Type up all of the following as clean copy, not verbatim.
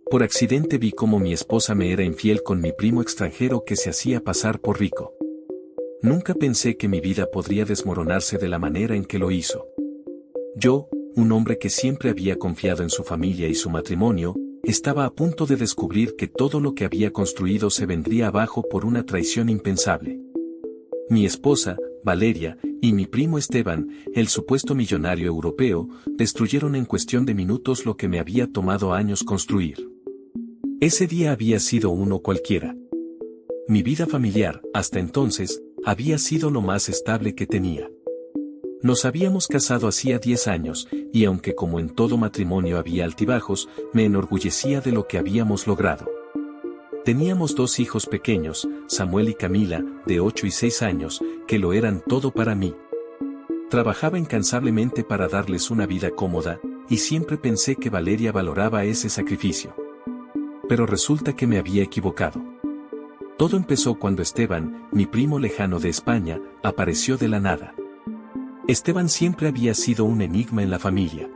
Por accidente vi cómo mi esposa me era infiel con mi primo extranjero que se hacía pasar por rico. Nunca pensé que mi vida podría desmoronarse de la manera en que lo hizo. Yo, un hombre que siempre había confiado en su familia y su matrimonio, estaba a punto de descubrir que todo lo que había construido se vendría abajo por una traición impensable. Mi esposa, Valeria, y mi primo Esteban, el supuesto millonario europeo, destruyeron en cuestión de minutos lo que me había tomado años construir. Ese día había sido uno cualquiera. Mi vida familiar, hasta entonces, había sido lo más estable que tenía. Nos habíamos casado hacía 10 años, y aunque como en todo matrimonio había altibajos, me enorgullecía de lo que habíamos logrado. Teníamos 2 hijos pequeños, Samuel y Camila, de 8 y 6 años, que lo eran todo para mí. Trabajaba incansablemente para darles una vida cómoda, y siempre pensé que Valeria valoraba ese sacrificio. Pero resulta que me había equivocado. Todo empezó cuando Esteban, mi primo lejano de España, apareció de la nada. Esteban siempre había sido un enigma en la familia.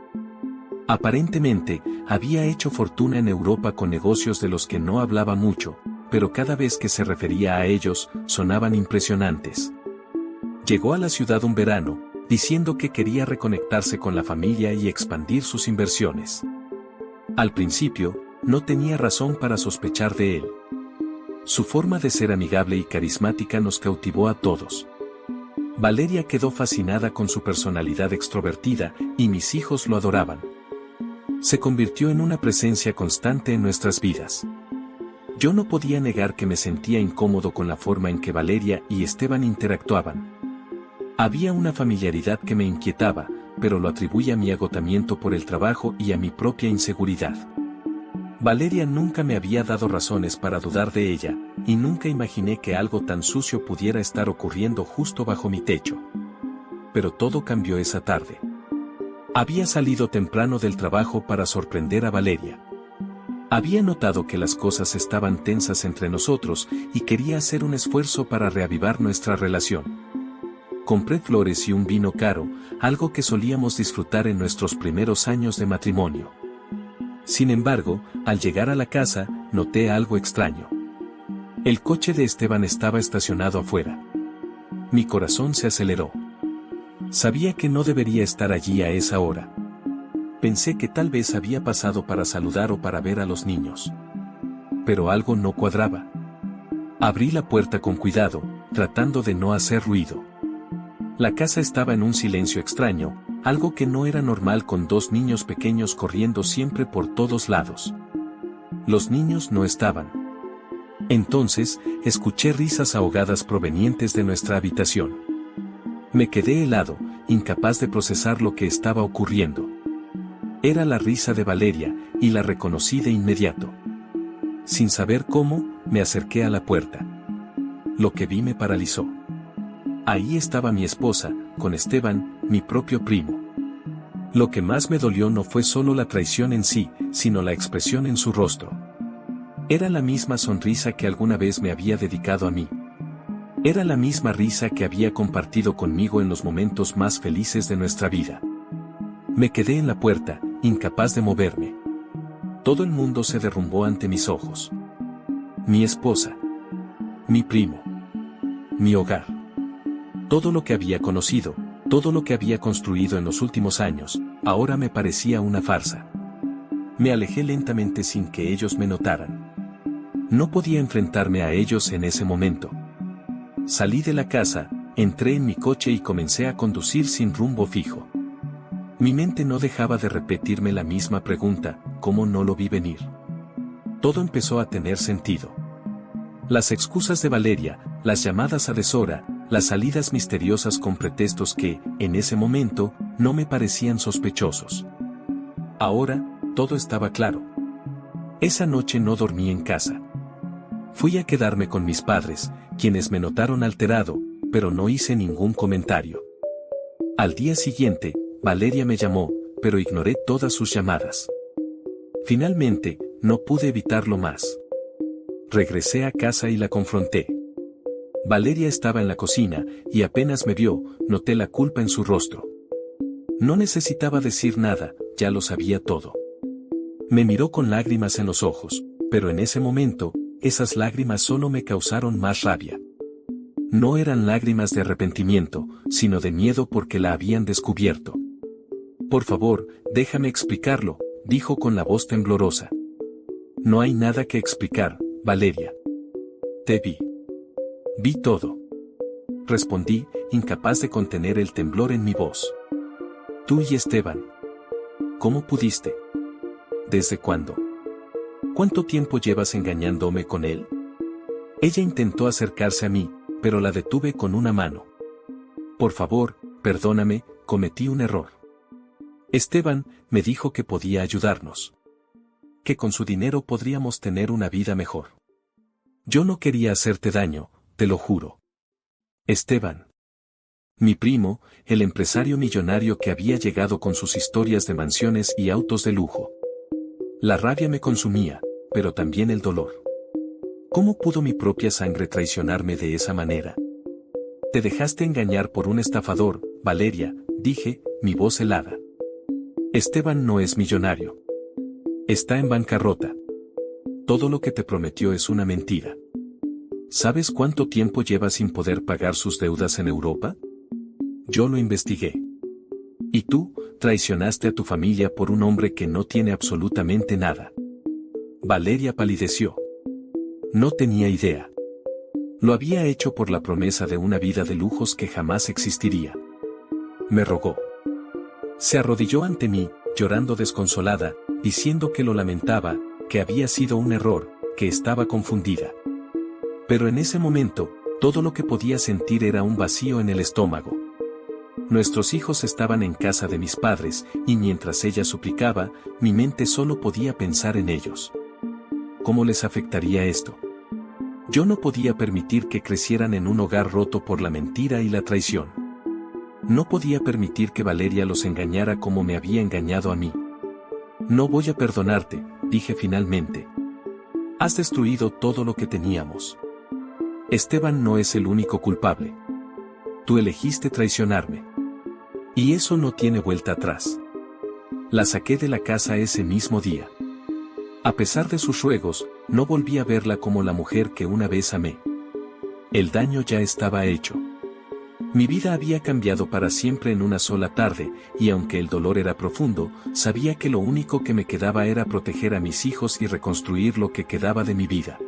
Aparentemente, había hecho fortuna en Europa con negocios de los que no hablaba mucho, pero cada vez que se refería a ellos, sonaban impresionantes. Llegó a la ciudad un verano, diciendo que quería reconectarse con la familia y expandir sus inversiones. Al principio, no tenía razón para sospechar de él. Su forma de ser amigable y carismática nos cautivó a todos. Valeria quedó fascinada con su personalidad extrovertida, y mis hijos lo adoraban. Se convirtió en una presencia constante en nuestras vidas. Yo no podía negar que me sentía incómodo con la forma en que Valeria y Esteban interactuaban. Había una familiaridad que me inquietaba, pero lo atribuía a mi agotamiento por el trabajo y a mi propia inseguridad. Valeria nunca me había dado razones para dudar de ella, y nunca imaginé que algo tan sucio pudiera estar ocurriendo justo bajo mi techo. Pero todo cambió esa tarde. Había salido temprano del trabajo para sorprender a Valeria. Había notado que las cosas estaban tensas entre nosotros y quería hacer un esfuerzo para reavivar nuestra relación. Compré flores y un vino caro, algo que solíamos disfrutar en nuestros primeros años de matrimonio. Sin embargo, al llegar a la casa, noté algo extraño. El coche de Esteban estaba estacionado afuera. Mi corazón se aceleró. Sabía que no debería estar allí a esa hora. Pensé que tal vez había pasado para saludar o para ver a los niños. Pero algo no cuadraba. Abrí la puerta con cuidado, tratando de no hacer ruido. La casa estaba en un silencio extraño, algo que no era normal con 2 niños pequeños corriendo siempre por todos lados. Los niños no estaban. Entonces, escuché risas ahogadas provenientes de nuestra habitación. Me quedé helado, incapaz de procesar lo que estaba ocurriendo. Era la risa de Valeria, y la reconocí de inmediato. Sin saber cómo, me acerqué a la puerta. Lo que vi me paralizó. Ahí estaba mi esposa, con Esteban, mi propio primo. Lo que más me dolió no fue solo la traición en sí, sino la expresión en su rostro. Era la misma sonrisa que alguna vez me había dedicado a mí. Era la misma risa que había compartido conmigo en los momentos más felices de nuestra vida. Me quedé en la puerta, incapaz de moverme. Todo el mundo se derrumbó ante mis ojos. Mi esposa. Mi primo. Mi hogar. Todo lo que había conocido, todo lo que había construido en los últimos años, ahora me parecía una farsa. Me alejé lentamente sin que ellos me notaran. No podía enfrentarme a ellos en ese momento. Salí de la casa, entré en mi coche y comencé a conducir sin rumbo fijo. Mi mente no dejaba de repetirme la misma pregunta, ¿cómo no lo vi venir? Todo empezó a tener sentido. Las excusas de Valeria, las llamadas a deshora, las salidas misteriosas con pretextos que, en ese momento, no me parecían sospechosos. Ahora, todo estaba claro. Esa noche no dormí en casa. Fui a quedarme con mis padres, quienes me notaron alterado, pero no hice ningún comentario. Al día siguiente, Valeria me llamó, pero ignoré todas sus llamadas. Finalmente, no pude evitarlo más. Regresé a casa y la confronté. Valeria estaba en la cocina, y apenas me vio, noté la culpa en su rostro. No necesitaba decir nada, ya lo sabía todo. Me miró con lágrimas en los ojos, pero en ese momento, esas lágrimas solo me causaron más rabia. No eran lágrimas de arrepentimiento, sino de miedo porque la habían descubierto. Por favor, déjame explicarlo, dijo con la voz temblorosa. No hay nada que explicar, Valeria. Te vi. Vi todo. Respondí, incapaz de contener el temblor en mi voz. Tú y Esteban. ¿Cómo pudiste? ¿Desde cuándo? ¿Cuánto tiempo llevas engañándome con él? Ella intentó acercarse a mí, pero la detuve con una mano. Por favor, perdóname, cometí un error. Esteban me dijo que podía ayudarnos. Que con su dinero podríamos tener una vida mejor. Yo no quería hacerte daño, te lo juro. Esteban. Mi primo, el empresario millonario que había llegado con sus historias de mansiones y autos de lujo. La rabia me consumía, pero también el dolor. ¿Cómo pudo mi propia sangre traicionarme de esa manera? Te dejaste engañar por un estafador, Valeria, dije, mi voz helada. Esteban no es millonario. Está en bancarrota. Todo lo que te prometió es una mentira. ¿Sabes cuánto tiempo lleva sin poder pagar sus deudas en Europa? Yo lo investigué. Y tú, traicionaste a tu familia por un hombre que no tiene absolutamente nada. Valeria palideció. No tenía idea. Lo había hecho por la promesa de una vida de lujos que jamás existiría. Me rogó. Se arrodilló ante mí, llorando desconsolada, diciendo que lo lamentaba, que había sido un error, que estaba confundida. Pero en ese momento, todo lo que podía sentir era un vacío en el estómago. Nuestros hijos estaban en casa de mis padres, y mientras ella suplicaba, mi mente solo podía pensar en ellos. ¿Cómo les afectaría esto? Yo no podía permitir que crecieran en un hogar roto por la mentira y la traición. No podía permitir que Valeria los engañara como me había engañado a mí. No voy a perdonarte, dije finalmente. Has destruido todo lo que teníamos. Esteban no es el único culpable. Tú elegiste traicionarme. Y eso no tiene vuelta atrás. La saqué de la casa ese mismo día. A pesar de sus ruegos, no volví a verla como la mujer que una vez amé. El daño ya estaba hecho. Mi vida había cambiado para siempre en una sola tarde, y aunque el dolor era profundo, sabía que lo único que me quedaba era proteger a mis hijos y reconstruir lo que quedaba de mi vida.